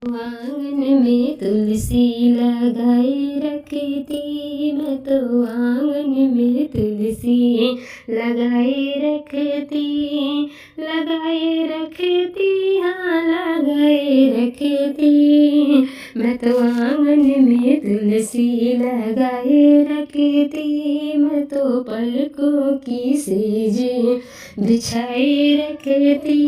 आंगन में तुलसी लगाए रखती, मैं तो आंगन में तुलसी लगाए रखती, लगाए रखती, हाँ लगाए रखती। मैं तो आंगन में तुलसी लगाए रखती, मैं तो पलकों की सेज बिछाए रखती।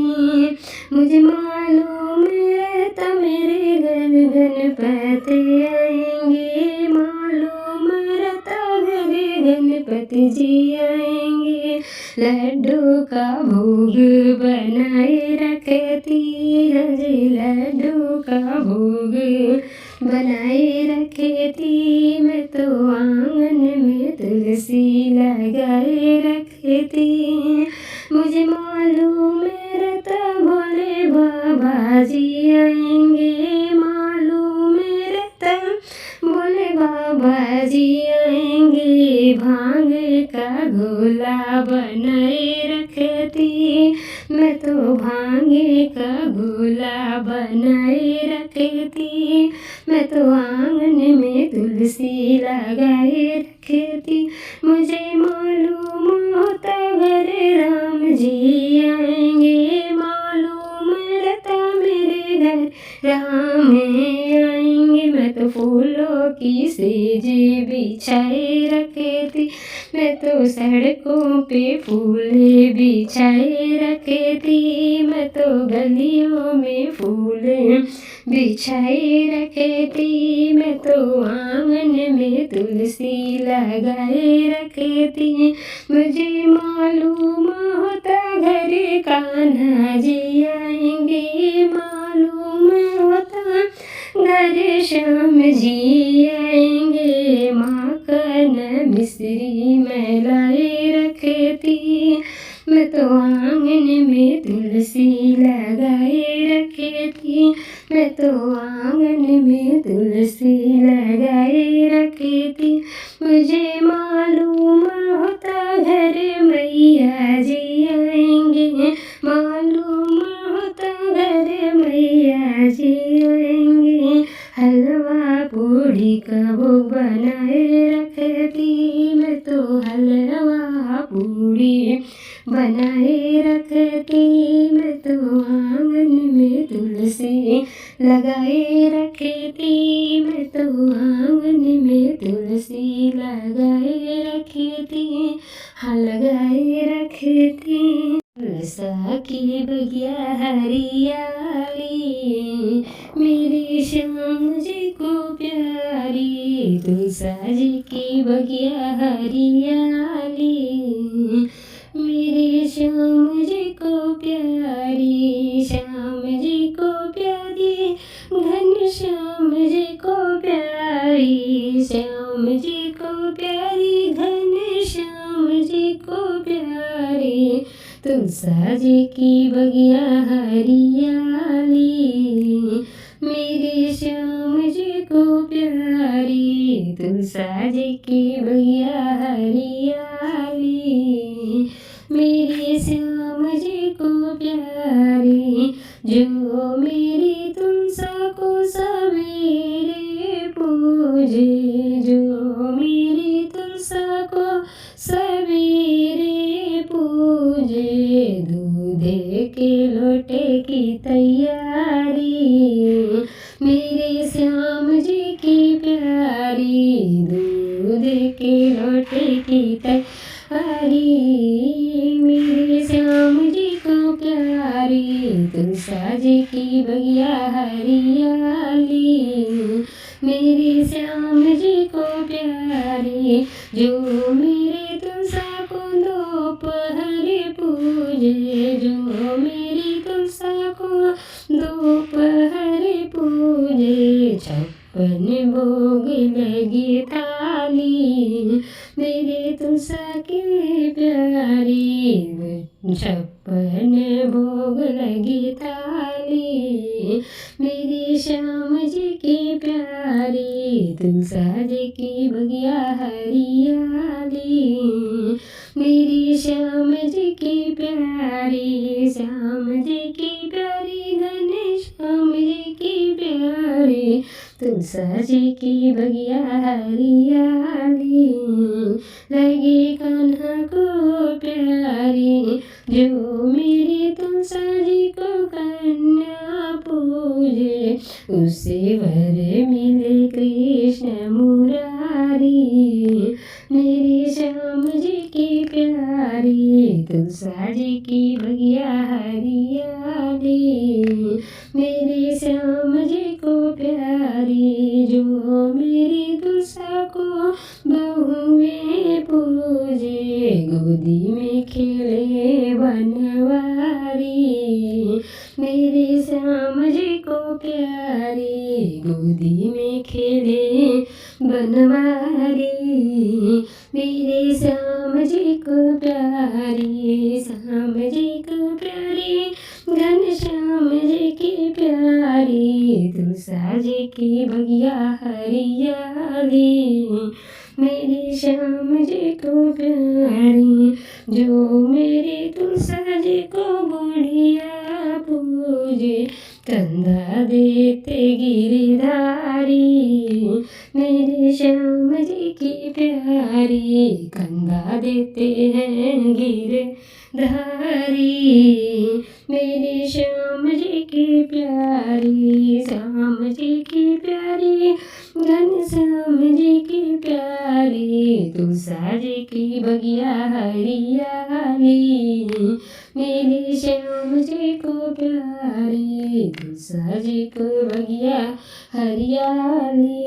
मुझे मालूम रहता मेरे घर गणपति आएंगे, मालूम रहता घरे गणपति जी आएंगे। लड्डू का भोग बनाए रखती, हजी लड्डू का भोग बनाए रखती। मैं तो आंगन में तुलसी लगाए रखती। मुझे मालूम रहता भोले बाबा जी आएंगे, मालूम रहता भोले बाबा जी आएंगे। भांग का गोला बनाए रखती, मैं तो भांगे का गोला बनाए रखती। मैं तो आंगन में तुलसी लगाए रखती। मुझे मालूम होता घर राम जी आएंगे, मालूम रहता मेरे घर राम आएंगे। मैं तो फूलों की सेज बिछाए रखती, मैं तो सड़कों पे फूल बिछाए रखती। मैं तो गलियों में फूल बिछाए रखती। मैं तो आंगन में तुलसी लगाए रखती। मुझे मालूम होता घर कान्हा जी आएंगे, मालूम होता घर श्याम जी आएंगे। माखन मिश्री मैं लाए रखती, मैं तो आंगन में तुलसी लगाए रखती। मैं तो आंगन में तुलसी लगाए रखती। मुझे मालूम होता घर मैया जी आएंगे, मालूम होता घर मैया जी आएंगे। हलवा पूड़ी का भोग बनाए रखती, मैं तो हलवा पूड़ी बनाए रखती। मैं तो आंगन में तुलसी लगाए रखती, मैं तो आंगन में तुलसी लगाए रखती, हाँ लगाए रखती। तुलसा की बगिया हरियाली, मेरे श्याम जी को प्यारी। तुलसा जी की बगिया हरियाली, मेरे श्याम जी को प्यारी। श्याम जी को प्यारी, घन श्याम जी को प्यारी। श्याम जी को प्यारी, घन श्याम जी को प्यारी। तुलसा जी की बगिया हरियाली, मेरे श्याम जी को प्यारी। तुलसा जी की बगिया हरियाली, मेरे श्याम जी को प्यारी। जो मेरी तुलसा को सवेरे पूजे, जो मेरी तुलसा को सवेरे पूजे। दूध के लोटे की तैयारी, मेरे श्याम जी की प्यारी। दूध के लोटे की तैयारी, मेरे श्याम जी को प्यारी। तुलसा जी की बगिया हरियाली, मेरे श्याम जी को प्यारी। जो मेरे तुलसा को दोपहर पूजे, जो मेरी तुलसा को दोपहर पूजे। 56 भोग लगी थाली, मेरे तुलसा की प्यारी। 56 भोग लगी थाली, मेरे श्याम जी की प्यारी। तुलसा जी की बगिया हरियाली, मेरी श्याम जी की प्यारी। श्याम जी की प्यारी, घने श्याम जी की प्यारी। तुलसा जी की बगिया हरियाली लगे कान्हा को प्यारी। जो मेरे तुलसा जी को कन्या पूजे उससे वर मिले कृष्ण मुरारी। मेरे श्याम जी की प्यारी तुलसा जी की बगिया हरियाली मेरे श्याम जी को प्यारी। जो मेरी तुलसा को बहुएं पूजे गोदी में खेले बनवारी। मेरे श्याम जी को प्यारी गोदी में खेले बनवारी। मेरे श्याम जी को प्यारी श्याम जी को प्यारी घनश्याम जी की प्यारी तुलसा जी की बगिया हरियाली मेरे श्याम जी को प्यारी। जो मेरे तुलसा जी को बुढ़िया पूजे कंधा देते गिरधारी। मेरे श्याम जी की प्यारी कंधा देते हैं गिरधारी। मेरे श्याम जी की प्यारी श्याम जी की प्यारी घनश्याम जी की प्यारी तुलसा जी की बगिया हरियाली मेरे श्याम जी को प्यारी तुलसा जी को बगिया हरियाली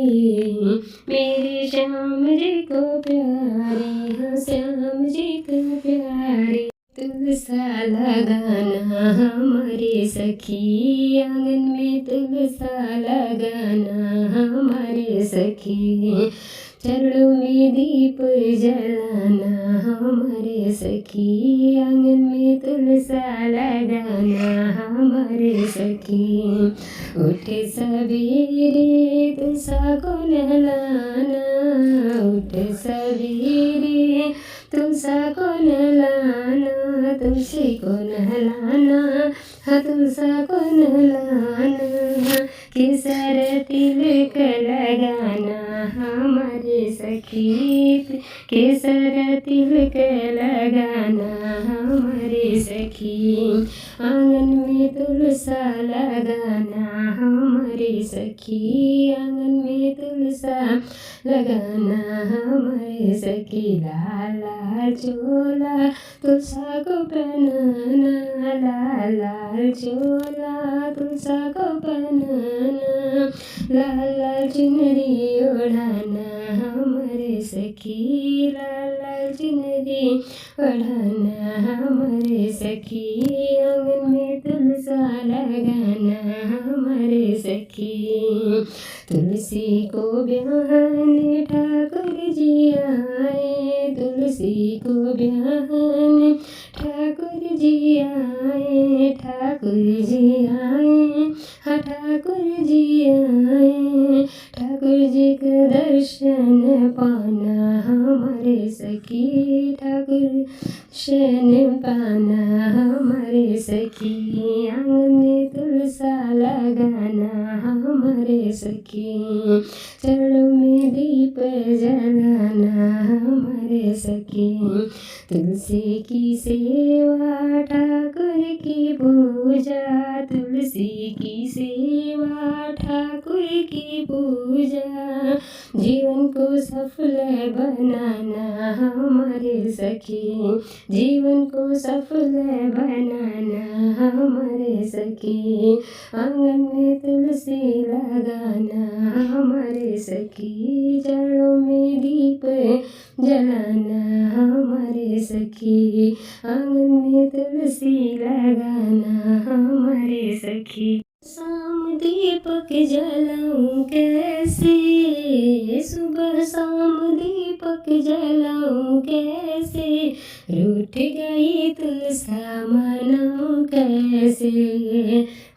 मेरे श्याम जी को प्यारी हाँ श्याम जी को प्यारी। तुलसा लगाना हमारे सखी आंगन में तुलसा लगाना हमारे सखी चरणों में दीप जलाना हमारे सखी आंगन में तुलसा लगाना हमारे सखी। उठे सवेरे तुलसा को नहलाना उठे सवेरे तुलसा को नहलाना तुलसी को नहलाना हाँ तुलसा को नहलाना। केसर तिलक लगाना हमारे सखी केसर तिलक लगाना हमारे सखी। आंगन में तुलसा लगाना हमारे सखी आंगन में तुलसा लगाना हमारे सखी। लाल लाल चोला तुलसा को पहनाना लाल लाल चोला तुलसा को पहनाना लाल लाल चुनरी ओढ़ाना हमारे सखी लाल लाल चुनरी ओढ़ाना हमारे सखी। आंगन में तुलसा लगाना हमारे सखी। तुलसी को ब्याहने ठाकुर जी आए तुलसी को ब्याहने ठाकुर जी आए ठाकुर जी आए हाँ ठाकुर जी आए। ठाकुर जी का दर्शन पाना हमारे सखी ठाकुर दर्शन पाना हमारे सखी। आंगन में तुलसा लगाना हमारे सखी चरणों में दीप जलाना हमारे सखी। तुलसी की सेवा ठाकुर की पूजा तुलसी की सेवा ठाकुर की पूजा जीवन को सफल बनाना हमारे सखी जीवन को सफल बनाना हमारे सखी। आंगन में तुलसी लगाना हमारे सखी चरणों में दीप जलाना हमारे सखी। आंगन में तुलसी लगाना हमारे सखी। शाम दीपक जलाऊं कैसे सुबह शाम दीपक जलाऊं कैसे रूठ गई तुलसा मनाऊं कैसे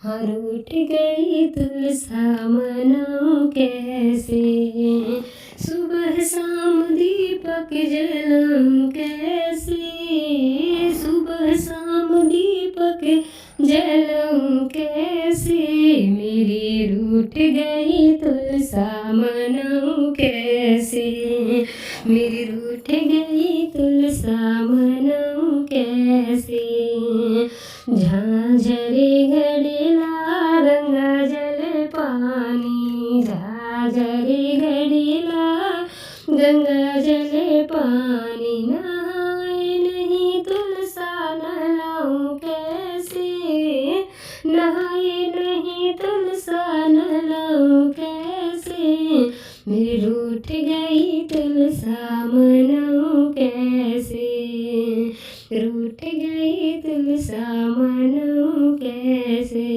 हाँ रूठ गई तुलसा मनाऊं कैसे। सुबह शाम दीपक जलाऊं कैसे सुबह शाम दीपक जलाऊं कैसे मेरी रूठ गई तुलसा मनाऊं कैसे, मेरी रूठ गई तुलसा मनाऊं कैसे। झांझरे घड़ीला गंगा जल पानी, झांझरे घड़ीला गंगा जल पानी, नहाए नहीं तुलसा नहाऊं कैसे, नहाए नहीं तुलसा नहाऊं कैसे। मेरी रूठ गई तुलसा मनाऊं कैसे, रूठ गई तुलसा मनाऊं कैसे।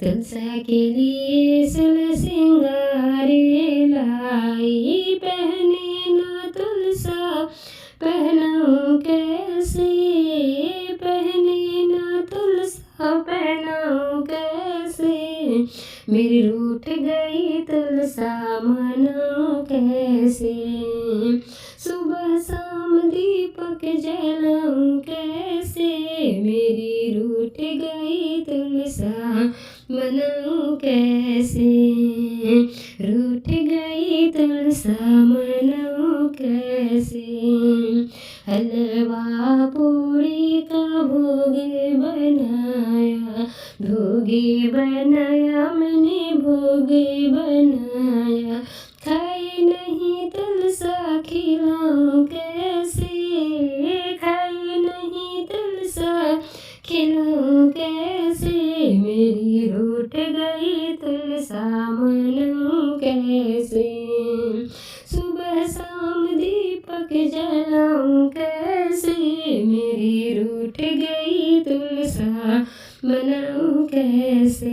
तुलसा के लिए सुल सिंगारे लाई, पहने ना तुलसा पहनाऊं कैसे, पहने ना तुलसा पहनाऊं कैसे। मेरी रूठ गई तुलसा मनाऊं कैसे। सुबह शाम दीपक जलाऊं कैसे, मेरी रूठ गई तुलसा मनाऊं कैसे, रूठ गई तुलसा मनाऊं कैसे। हलवा पूड़ी का भोग बनाया, भोग बनाया मैंने भोग बनाया, खाए नहीं तुलसा खिलाऊं कैसे, खाए नहीं तुलसा खिलाऊं कैसे। मेरी रूठ गई तुलसा मनाऊं कैसे। सुबह शाम दीपक जलाऊं कैसे, मेरी रूठ गई तुलसा मनाऊं कैसे।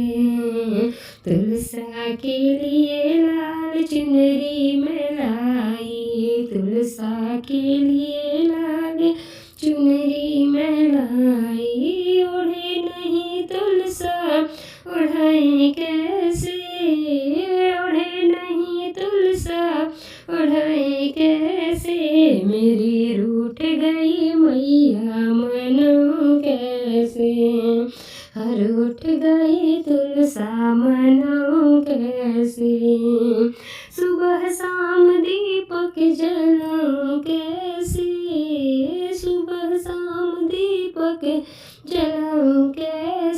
तुलसा के लिए लाल चुनरी मैं लाई, तुलसा के लिए लाल चुनरी मैं लाई, ओढ़े नहीं तुलसा ओढ़ाई कैसे, ओढ़े नहीं तुलसा ओढ़ाई कैसे। मेरी रूठ गई मैया मनाऊं कैसे, रूठ गई तुलसा मनाऊं कैसे। सुबह शाम दीपक जलाऊं कैसे, सुबह शाम दीपक जलाऊं कैसे।